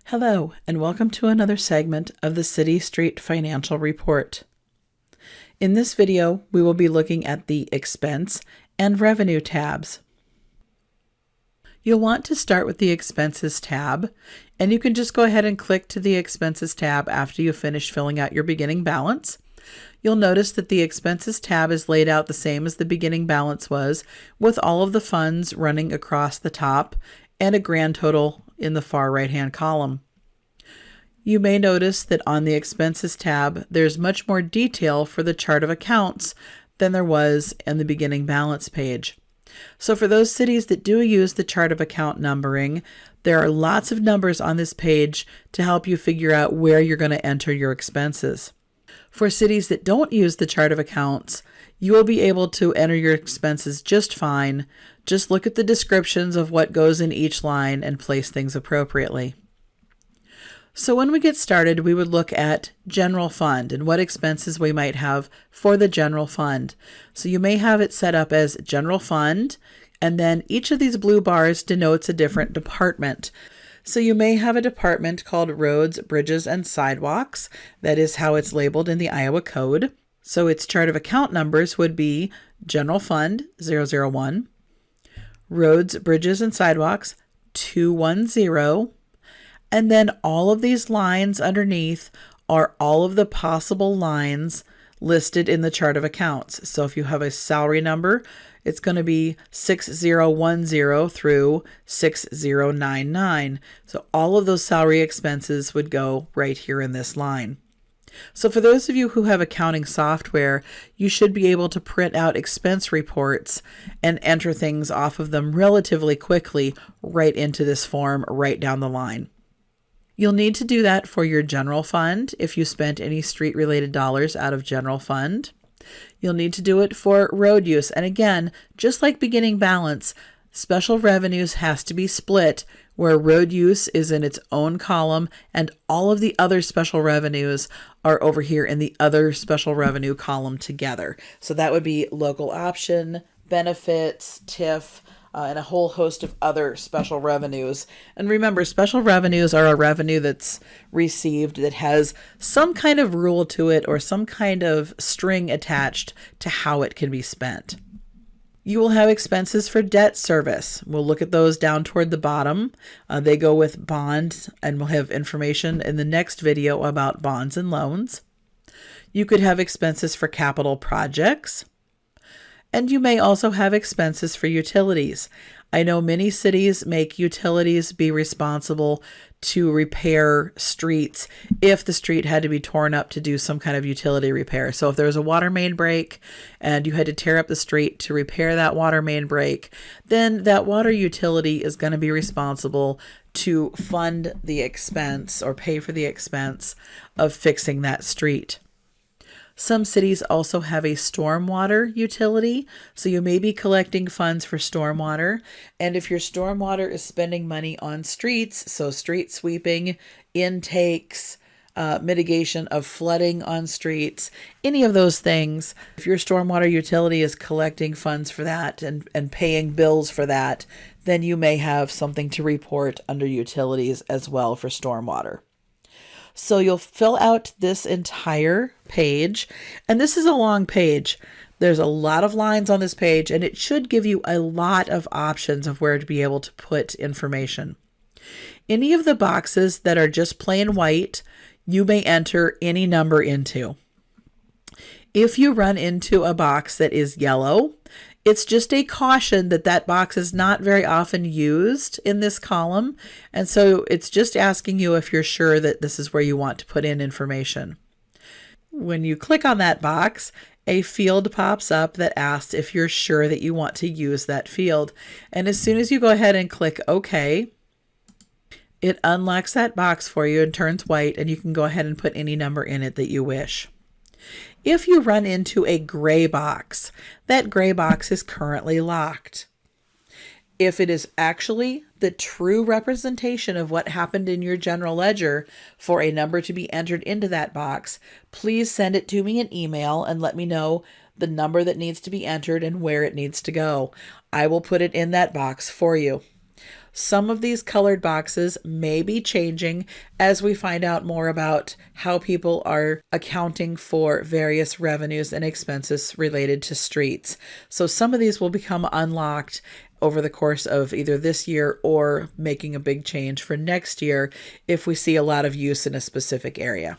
Hello, and welcome to another segment of the City Street Financial Report. In this video, we will be looking at the Expense and Revenue tabs. You'll want to start with the Expenses tab, and you can just go ahead and click to the Expenses tab after you finish filling out your beginning balance. You'll notice that the Expenses tab is laid out the same as the beginning balance was, with all of the funds running across the top and a grand total in the far right-hand column. You may notice that on the Expenses tab, there's much more detail for the chart of accounts than there was in the beginning balance page. So for those cities that do use the chart of account numbering, there are lots of numbers on this page to help you figure out where you're going to enter your expenses. For cities that don't use the chart of accounts, you will be able to enter your expenses just fine. Just look at the descriptions of what goes in each line and place things appropriately. So when we get started, we would look at general fund and what expenses we might have for the general fund. So you may have it set up as general fund, and then each of these blue bars denotes a different department. So you may have a department called Roads, Bridges, and Sidewalks. That is how it's labeled in the Iowa Code. So its chart of account numbers would be General Fund 001, Roads, Bridges, and Sidewalks 210, and then all of these lines underneath are all of the possible lines listed in the chart of accounts. So if you have a salary number, it's going to be 6010 through 6099. So all of those salary expenses would go right here in this line. So for those of you who have accounting software, you should be able to print out expense reports and enter things off of them relatively quickly right into this form right down the line. You'll need to do that for your general fund if you spent any street-related dollars out of general fund. You'll need to do it for road use. And again, just like beginning balance, special revenues has to be split where road use is in its own column and all of the other special revenues are over here in the other special revenue column together. So that would be local option, benefits, TIF, and a whole host of other special revenues. And remember, special revenues are a revenue that's received that has some kind of rule to it or some kind of string attached to how it can be spent. You will have expenses for debt service. We'll look at those down toward the bottom. They go with bonds, and we'll have information in the next video about bonds and loans. You could have expenses for capital projects. And you may also have expenses for utilities. I know many cities make utilities be responsible to repair streets if the street had to be torn up to do some kind of utility repair. So if there was a water main break and you had to tear up the street to repair that water main break, then that water utility is going to be responsible to fund the expense or pay for the expense of fixing that street. Some cities also have a stormwater utility, so you may be collecting funds for stormwater. And if your stormwater is spending money on streets, so street sweeping, intakes, mitigation of flooding on streets, any of those things, if your stormwater utility is collecting funds for that and paying bills for that, then you may have something to report under utilities as well for stormwater. So you'll fill out this entire page, and this is a long page. There's a lot of lines on this page, and it should give you a lot of options of where to be able to put information. Any of the boxes that are just plain white, you may enter any number into. If you run into a box that is yellow, it's just a caution that that box is not very often used in this column. And so it's just asking you if you're sure that this is where you want to put in information. When you click on that box, a field pops up that asks if you're sure that you want to use that field. And as soon as you go ahead and click OK, it unlocks that box for you and turns white, and you can go ahead and put any number in it that you wish. If you run into a gray box, that gray box is currently locked. If it is actually the true representation of what happened in your general ledger for a number to be entered into that box, please send it to me in email and let me know the number that needs to be entered and where it needs to go. I will put it in that box for you. Some of these colored boxes may be changing as we find out more about how people are accounting for various revenues and expenses related to streets. So some of these will become unlocked over the course of either this year or making a big change for next year if we see a lot of use in a specific area.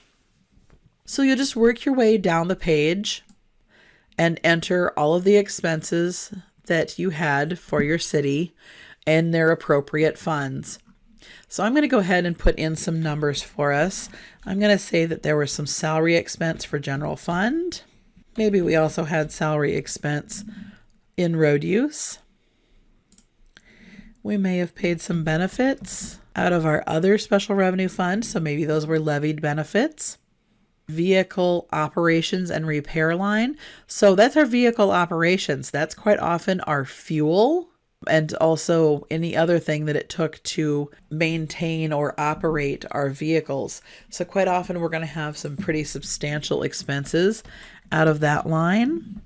So you'll just work your way down the page and enter all of the expenses that you had for your city and their appropriate funds. So I'm going to go ahead and put in some numbers for us. I'm going to say that there was some salary expense for general fund. Maybe we also had salary expense in road use. We may have paid some benefits out of our other special revenue fund, so maybe those were levied benefits. Vehicle operations and repair line. So that's our vehicle operations. That's quite often our fuel and also any other thing that it took to maintain or operate our vehicles. So quite often we're going to have some pretty substantial expenses out of that line.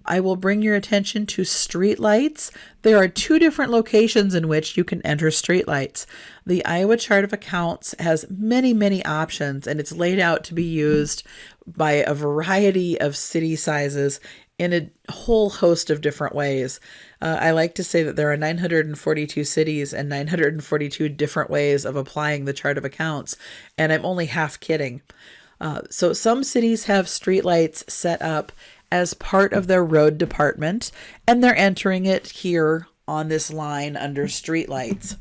I will bring your attention to streetlights. There are two different locations in which you can enter streetlights. The Iowa Chart of Accounts has many, many options, and it's laid out to be used by a variety of city sizes in a whole host of different ways. I like to say that there are 942 cities and 942 different ways of applying the Chart of Accounts, and I'm only half kidding. So some cities have streetlights set up as part of their road department, and they're entering it here on this line under streetlights.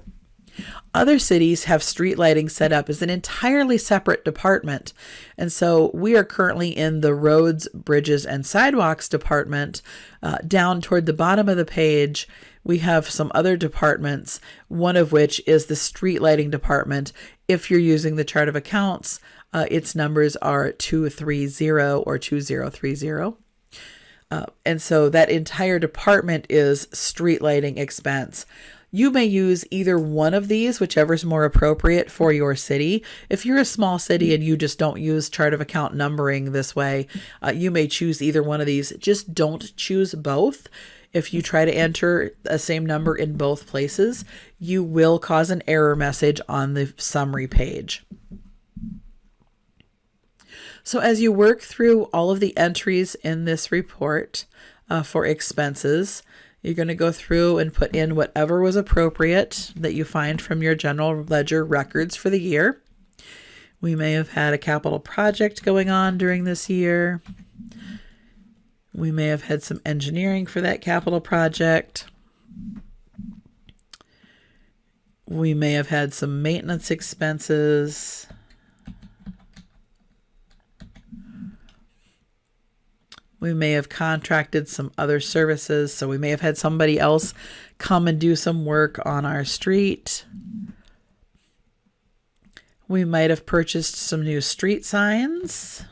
Other cities have street lighting set up as an entirely separate department. And so we are currently in the roads, bridges, and sidewalks department. Down toward the bottom of the page, we have some other departments, one of which is the street lighting department. If you're using the Chart of Accounts, its numbers are 230 or 2030. And so that entire department is street lighting expense. You may use either one of these, whichever is more appropriate for your city. If you're a small city and you just don't use Chart of Account numbering this way, you may choose either one of these. Just don't choose both. If you try to enter the same number in both places, you will cause an error message on the summary page. So as you work through all of the entries in this report for expenses, you're going to go through and put in whatever was appropriate that you find from your general ledger records for the year. We may have had a capital project going on during this year. We may have had some engineering for that capital project. We may have had some maintenance expenses. We may have contracted some other services, so we may have had somebody else come and do some work on our street. We might have purchased some new street signs.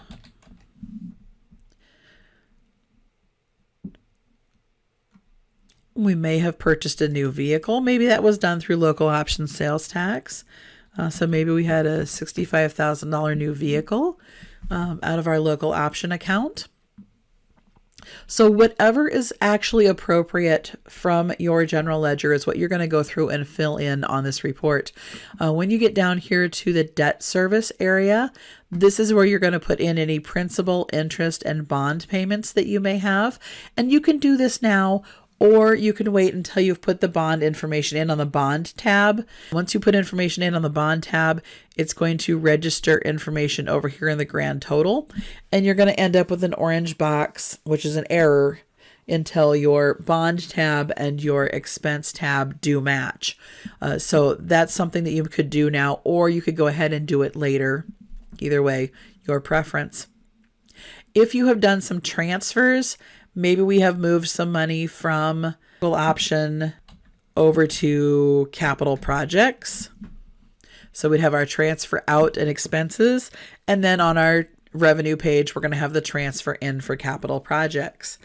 We may have purchased a new vehicle. Maybe that was done through local option sales tax. So maybe we had a $65,000 new vehicle out of our local option account. So whatever is actually appropriate from your general ledger is what you're going to go through and fill in on this report. When you get down here to the debt service area, this is where you're going to put in any principal, interest, and bond payments that you may have. And you can do this now, or you can wait until you've put the bond information in on the bond tab. Once you put information in on the bond tab, it's going to register information over here in the grand total. And you're going to end up with an orange box, which is an error, until your bond tab and your expense tab do match. So that's something that you could do now, or you could go ahead and do it later. Either way, your preference. If you have done some transfers, maybe we have moved some money from option over to capital projects. So we'd have our transfer out and expenses. And then on our revenue page, we're going to have the transfer in for capital projects.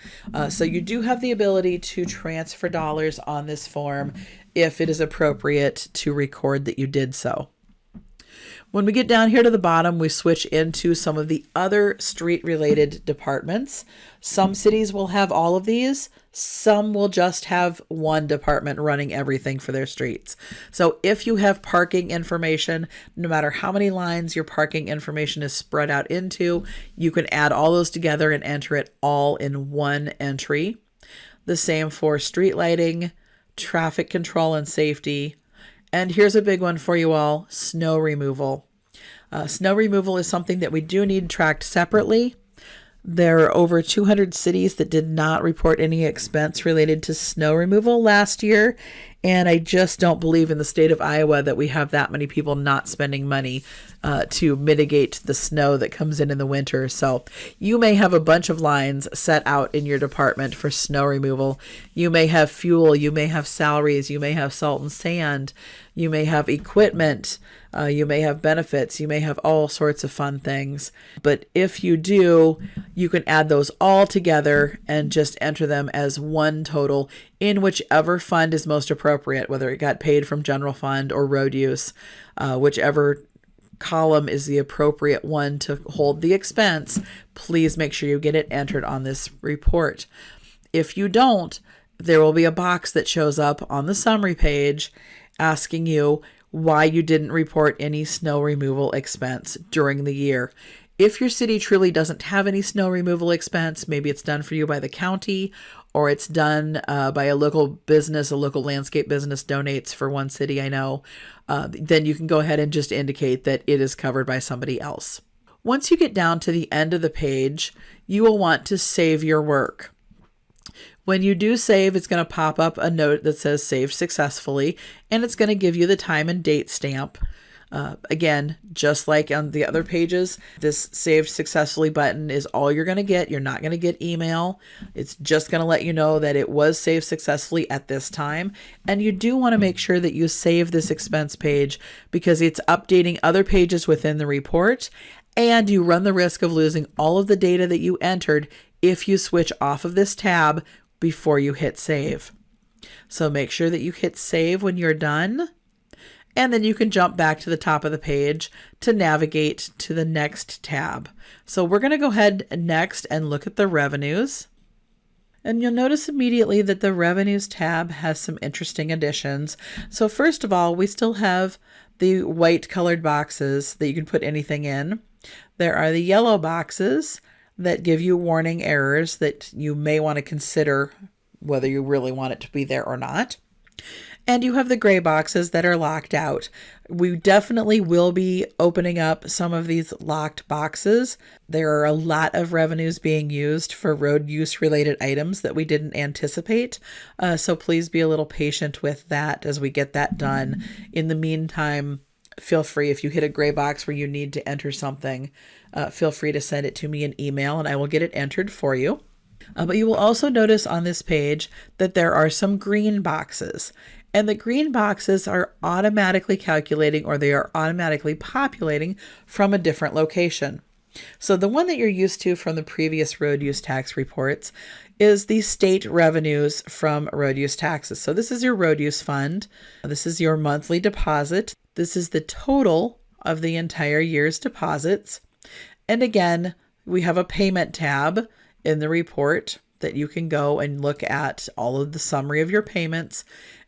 So you do have the ability to transfer dollars on this form if it is appropriate to record that you did so. When we get down here to the bottom, we switch into some of the other street-related departments. Some cities will have all of these. Some will just have one department running everything for their streets. So if you have parking information, no matter how many lines your parking information is spread out into, you can add all those together and enter it all in one entry. The same for street lighting, traffic control and safety. And here's a big one for you all, snow removal. Snow removal is something that we do need tracked separately. There are over 200 cities that did not report any expense related to snow removal last year. And I just don't believe in the state of Iowa that we have that many people not spending money to mitigate the snow that comes in the winter. So you may have a bunch of lines set out in your department for snow removal. You may have fuel, you may have salaries, you may have salt and sand, you may have equipment, you may have benefits, you may have all sorts of fun things. But if you do, you can add those all together and just enter them as one total in whichever fund is most appropriate, whether it got paid from general fund or road use, whichever column is the appropriate one to hold the expense. Please make sure you get it entered on this report. If you don't, there will be a box that shows up on the summary page asking you why you didn't report any snow removal expense during the year. If your city truly doesn't have any snow removal expense, maybe it's done for you by the county, or it's done by a local business, a local landscape business donates for one city I know, then you can go ahead and just indicate that it is covered by somebody else. Once you get down to the end of the page, you will want to save your work. When you do save, it's going to pop up a note that says saved successfully, and it's going to give you the time and date stamp. Again, just like on the other pages, this saved successfully button is all you're going to get. You're not going to get email. It's just going to let you know that it was saved successfully at this time. And you do want to make sure that you save this expense page because it's updating other pages within the report, and you run the risk of losing all of the data that you entered if you switch off of this tab before you hit save. So make sure that you hit save when you're done. And then you can jump back to the top of the page to navigate to the next tab. So we're going to go ahead next and look at the revenues. And you'll notice immediately that the revenues tab has some interesting additions. So first of all, we still have the white colored boxes that you can put anything in. There are the yellow boxes that give you warning errors that you may want to consider whether you really want it to be there or not. And you have the gray boxes that are locked out. We definitely will be opening up some of these locked boxes. There are a lot of revenues being used for road use related items that we didn't anticipate. So please be a little patient with that as we get that done. In the meantime, feel free, if you hit a gray box where you need to enter something, feel free to send it to me in email and I will get it entered for you. But you will also notice on this page that there are some green boxes. And the green boxes are automatically calculating, or they are automatically populating from a different location. So the one that you're used to from the previous road use tax reports is the state revenues from road use taxes. So this is your road use fund. This is your monthly deposit. This is the total of the entire year's deposits. And again, we have a payment tab in the report that you can go and look at all of the summary of your payments.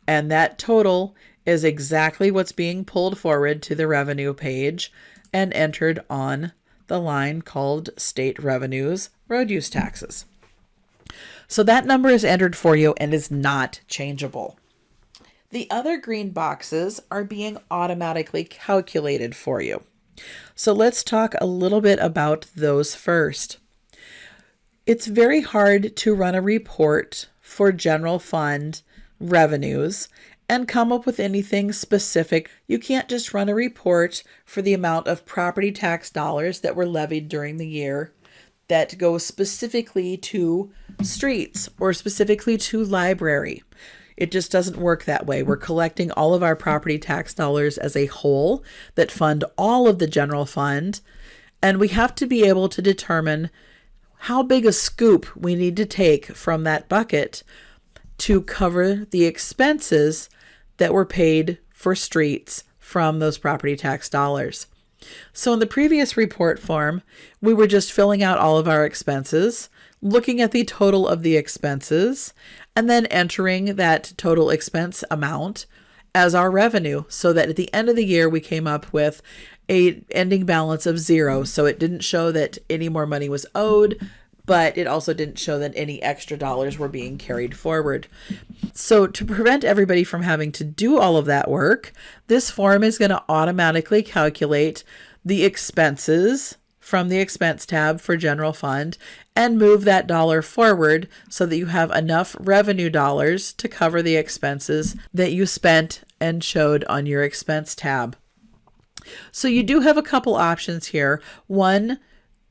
And that total is exactly what's being pulled forward to the revenue page and entered on the line called State Revenues Road Use Taxes. So that number is entered for you and is not changeable. The other green boxes are being automatically calculated for you. So let's talk a little bit about those first. It's very hard to run a report for general fund revenues and come up with anything specific. You can't just run a report for the amount of property tax dollars that were levied during the year that goes specifically to streets or specifically to library. It just doesn't work that way. We're collecting all of our property tax dollars as a whole that fund all of the general fund, and we have to be able to determine how big a scoop we need to take from that bucket to cover the expenses that were paid for streets from those property tax dollars. So in the previous report form, we were just filling out all of our expenses, looking at the total of the expenses, and then entering that total expense amount as our revenue, so that at the end of the year we came up with a ending balance of 0. So it didn't show that any more money was owed, but it also didn't show that any extra dollars were being carried forward. So to prevent everybody from having to do all of that work, this form is going to automatically calculate the expenses from the expense tab for general fund and move that dollar forward so that you have enough revenue dollars to cover the expenses that you spent and showed on your expense tab. So you do have a couple options here. One,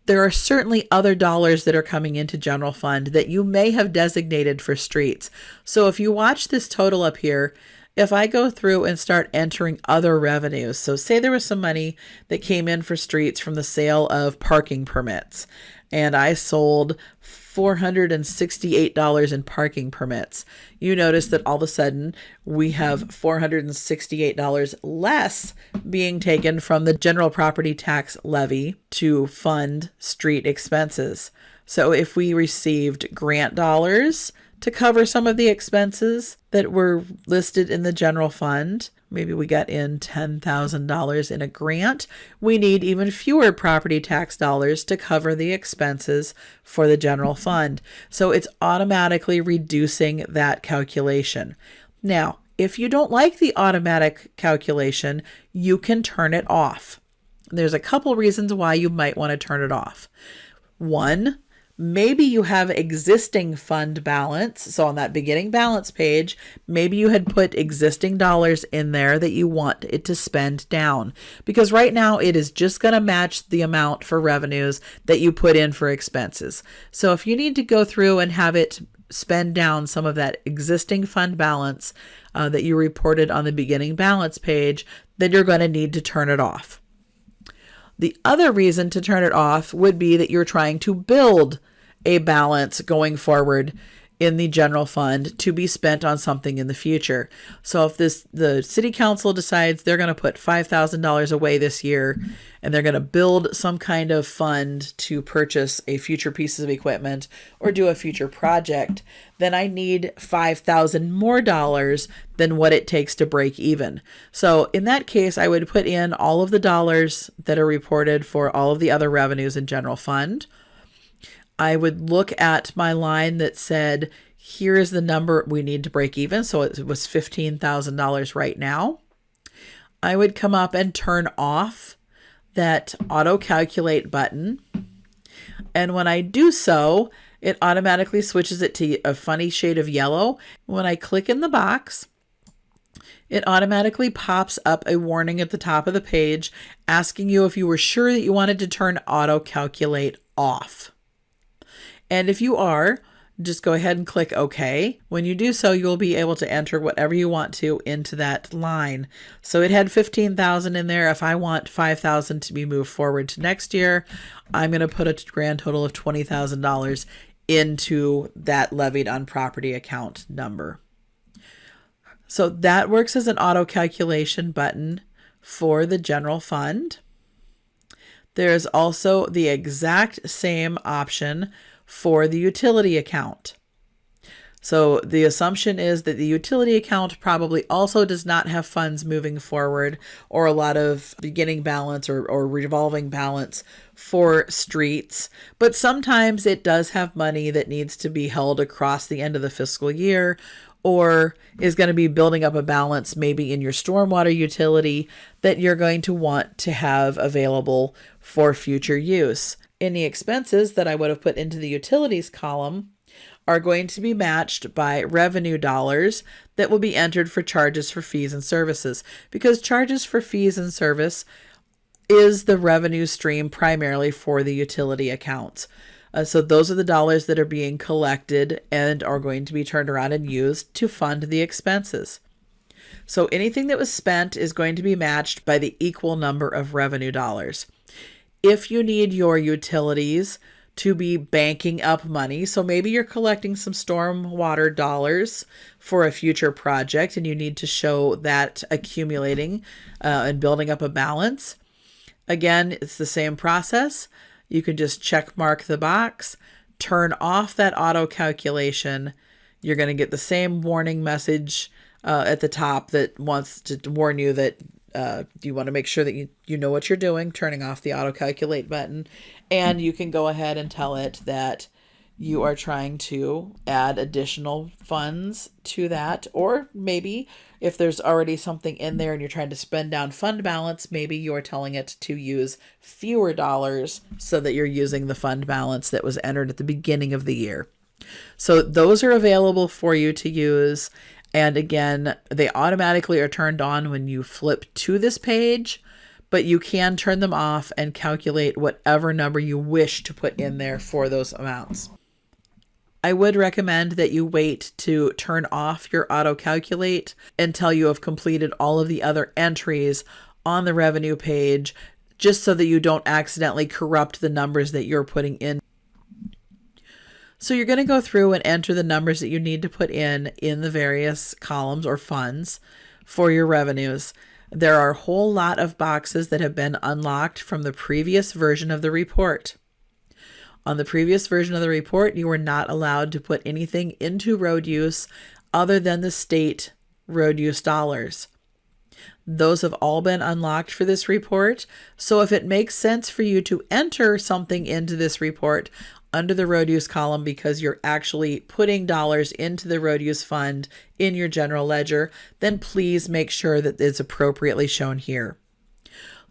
there are certainly other dollars that are coming into general fund that you may have designated for streets. So if you watch this total up here, if I go through and start entering other revenues, so say there was some money that came in for streets from the sale of parking permits, and I sold $468 in parking permits. You notice that all of a sudden we have $468 less being taken from the general property tax levy to fund street expenses. So if we received grant dollars to cover some of the expenses that were listed in the general fund, maybe we got in $10,000 in a grant, we need even fewer property tax dollars to cover the expenses for the general fund. So it's automatically reducing that calculation. Now, if you don't like the automatic calculation, you can turn it off. There's a couple reasons why you might want to turn it off. One, maybe you have existing fund balance. So on that beginning balance page, maybe you had put existing dollars in there that you want it to spend down, because right now it is just going to match the amount for revenues that you put in for expenses. So if you need to go through and have it spend down some of that existing fund balance that you reported on the beginning balance page, then you're going to need to turn it off. The other reason to turn it off would be that you're trying to build a balance going forward in the general fund to be spent on something in the future. So if the city council decides they're going to put $5,000 away this year and they're going to build some kind of fund to purchase a future piece of equipment or do a future project, then I need $5,000 more dollars than what it takes to break even. So in that case, I would put in all of the dollars that are reported for all of the other revenues in general fund. I would look at my line that said, here is the number we need to break even. So it was $15,000 right now. I would come up and turn off that auto calculate button. And when I do so, it automatically switches it to a funny shade of yellow. When I click in the box, it automatically pops up a warning at the top of the page asking you if you were sure that you wanted to turn auto calculate off. And if you are, just go ahead and click OK. When you do so, you'll be able to enter whatever you want to into that line. So it had 15,000 in there. If I want 5,000 to be moved forward to next year, I'm going to put a grand total of $20,000 into that levied on property account number. So that works as an auto calculation button for the general fund. There's also the exact same option for the utility account. So the assumption is that the utility account probably also does not have funds moving forward or a lot of beginning balance or revolving balance for streets, but sometimes it does have money that needs to be held across the end of the fiscal year or is going to be building up a balance maybe in your stormwater utility that you're going to want to have available for future use. Any expenses that I would have put into the utilities column are going to be matched by revenue dollars that will be entered for charges for fees and services, because charges for fees and service is the revenue stream primarily for the utility accounts. So those are the dollars that are being collected and are going to be turned around and used to fund the expenses. So anything that was spent is going to be matched by the equal number of revenue dollars. If you need your utilities to be banking up money. So maybe you're collecting some stormwater dollars for a future project and you need to show that accumulating and building up a balance. Again, it's the same process. You can just check mark the box, turn off that auto calculation. You're going to get the same warning message at the top that wants to warn you that you want to make sure that you know what you're doing, turning off the auto calculate button. And you can go ahead and tell it that you are trying to add additional funds to that. Or maybe if there's already something in there and you're trying to spend down fund balance, maybe you're telling it to use fewer dollars so that you're using the fund balance that was entered at the beginning of the year. So those are available for you to use. And again, they automatically are turned on when you flip to this page, but you can turn them off and calculate whatever number you wish to put in there for those amounts. I would recommend that you wait to turn off your auto calculate until you have completed all of the other entries on the revenue page, just so that you don't accidentally corrupt the numbers that you're putting in. So you're going to go through and enter the numbers that you need to put in the various columns or funds for your revenues. There are a whole lot of boxes that have been unlocked from the previous version of the report. On the previous version of the report, you were not allowed to put anything into road use other than the state road use dollars. Those have all been unlocked for this report. So if it makes sense for you to enter something into this report under the road use column because you're actually putting dollars into the road use fund in your general ledger, then please make sure that it's appropriately shown here.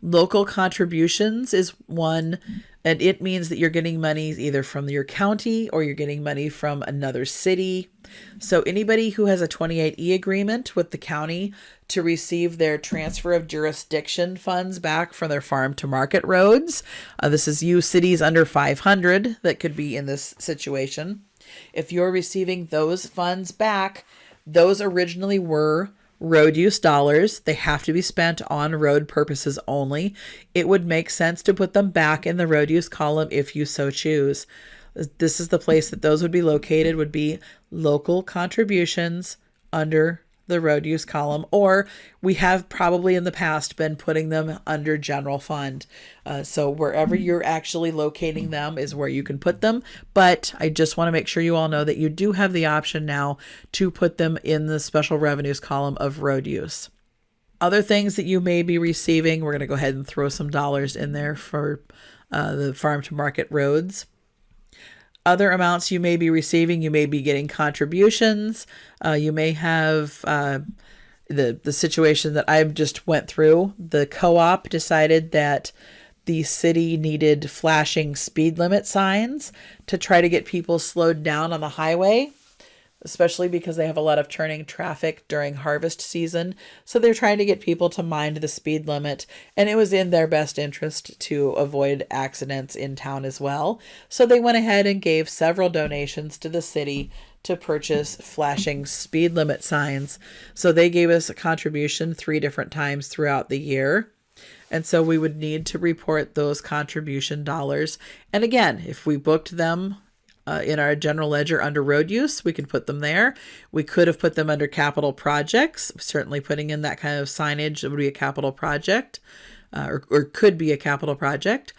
Local contributions is one, and it means that you're getting money either from your county or you're getting money from another city. So anybody who has a 28E agreement with the county to receive their transfer of jurisdiction funds back from their farm to market roads, this is you cities under 500 that could be in this situation. If you're receiving those funds back, those originally were road use dollars. They have to be spent on road purposes only. It would make sense to put them back in the road use column if you so choose. This is the place that those would be located, would be local contributions under the road use column, or we have probably in the past been putting them under general fund. So wherever you're actually locating them is where you can put them. But I just want to make sure you all know that you do have the option now to put them in the special revenues column of road use. Other things that you may be receiving, we're going to go ahead and throw some dollars in there for the farm to market roads. Other amounts you may be receiving, you may be getting contributions. You may have the situation that I just went through. The co-op decided that the city needed flashing speed limit signs to try to get people slowed down on the highway, especially because they have a lot of turning traffic during harvest season. So they're trying to get people to mind the speed limit, and it was in their best interest to avoid accidents in town as well. So they went ahead and gave several donations to the city to purchase flashing speed limit signs. So they gave us a contribution 3 different times throughout the year. And so we would need to report those contribution dollars. And again, if we booked them in our general ledger under road use, we could put them there. We could have put them under capital projects. Certainly putting in that kind of signage would be a capital project, or could be a capital project.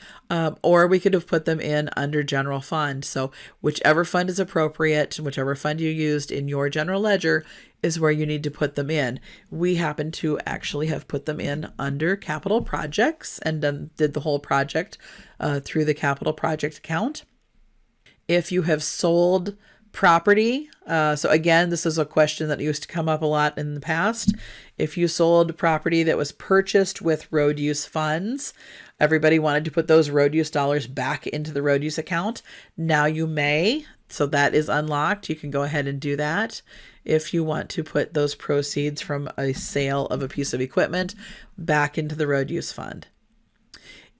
Or we could have put them in under general fund. So whichever fund is appropriate, whichever fund you used in your general ledger is where you need to put them in. We happen to actually have put them in under capital projects and did the whole project through the capital project account. If you have sold property, so again, this is a question that used to come up a lot in the past. If you sold property that was purchased with road use funds, everybody wanted to put those road use dollars back into the road use account. Now you may, so that is unlocked. You can go ahead and do that if you want to put those proceeds from a sale of a piece of equipment back into the road use fund.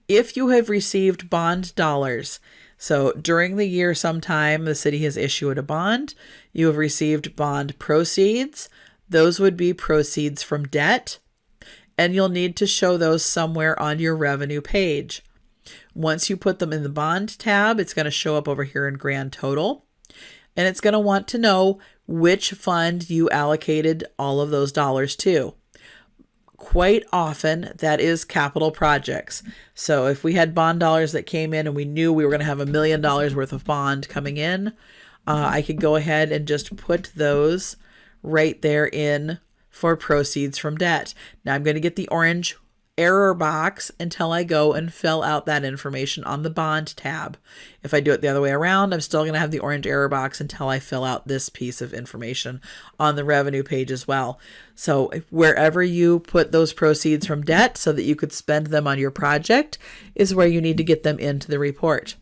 If you have received bond dollars, so during the year sometime the city has issued a bond, you have received bond proceeds. Those would be proceeds from debt, and you'll need to show those somewhere on your revenue page. Once you put them in the bond tab, it's going to show up over here in grand total. And it's going to want to know which fund you allocated all of those dollars to. Quite often, that is capital projects. So if we had bond dollars that came in and we knew we were going to have $1 million worth of bond coming in, I could go ahead and just put those right there in for proceeds from debt. Now I'm going to get the orange error box until I go and fill out that information on the bond tab. If I do it the other way around, I'm still going to have the orange error box until I fill out this piece of information on the revenue page as well. So wherever you put those proceeds from debt so that you could spend them on your project is where you need to get them into the report.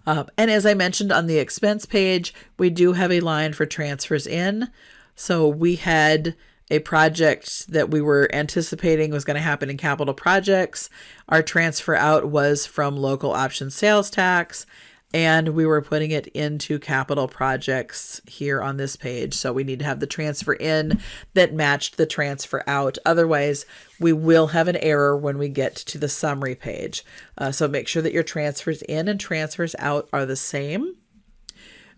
And as I mentioned on the expense page, we do have a line for transfers in. So we had a project that we were anticipating was going to happen in capital projects. Our transfer out was from local option sales tax, and we were putting it into capital projects here on this page. So we need to have the transfer in that matched the transfer out. Otherwise, we will have an error when we get to the summary page. So make sure that your transfers in and transfers out are the same.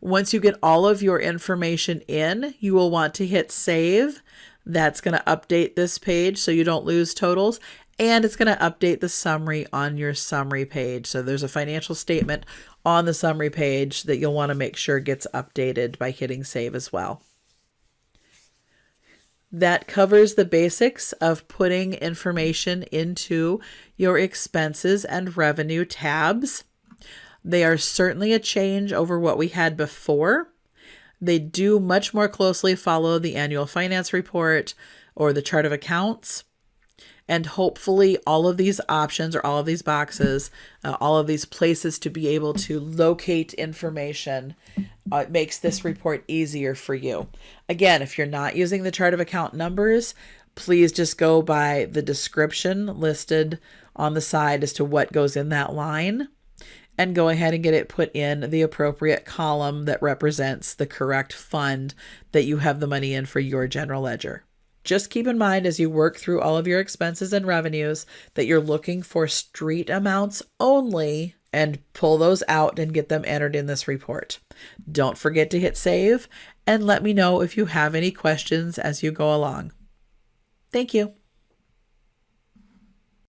Once you get all of your information in, you will want to hit save. That's going to update this page so you don't lose totals, and it's going to update the summary on your summary page. So there's a financial statement on the summary page that you'll want to make sure gets updated by hitting save as well. That covers the basics of putting information into your expenses and revenue tabs. They are certainly a change over what we had before. They do much more closely follow the annual finance report or the chart of accounts. And hopefully all of these options or all of these boxes, all of these places to be able to locate information makes this report easier for you. Again, if you're not using the chart of account numbers, please just go by the description listed on the side as to what goes in that line, and go ahead and get it put in the appropriate column that represents the correct fund that you have the money in for your general ledger. Just keep in mind as you work through all of your expenses and revenues that you're looking for street amounts only, and pull those out and get them entered in this report. Don't forget to hit save and let me know if you have any questions as you go along. Thank you.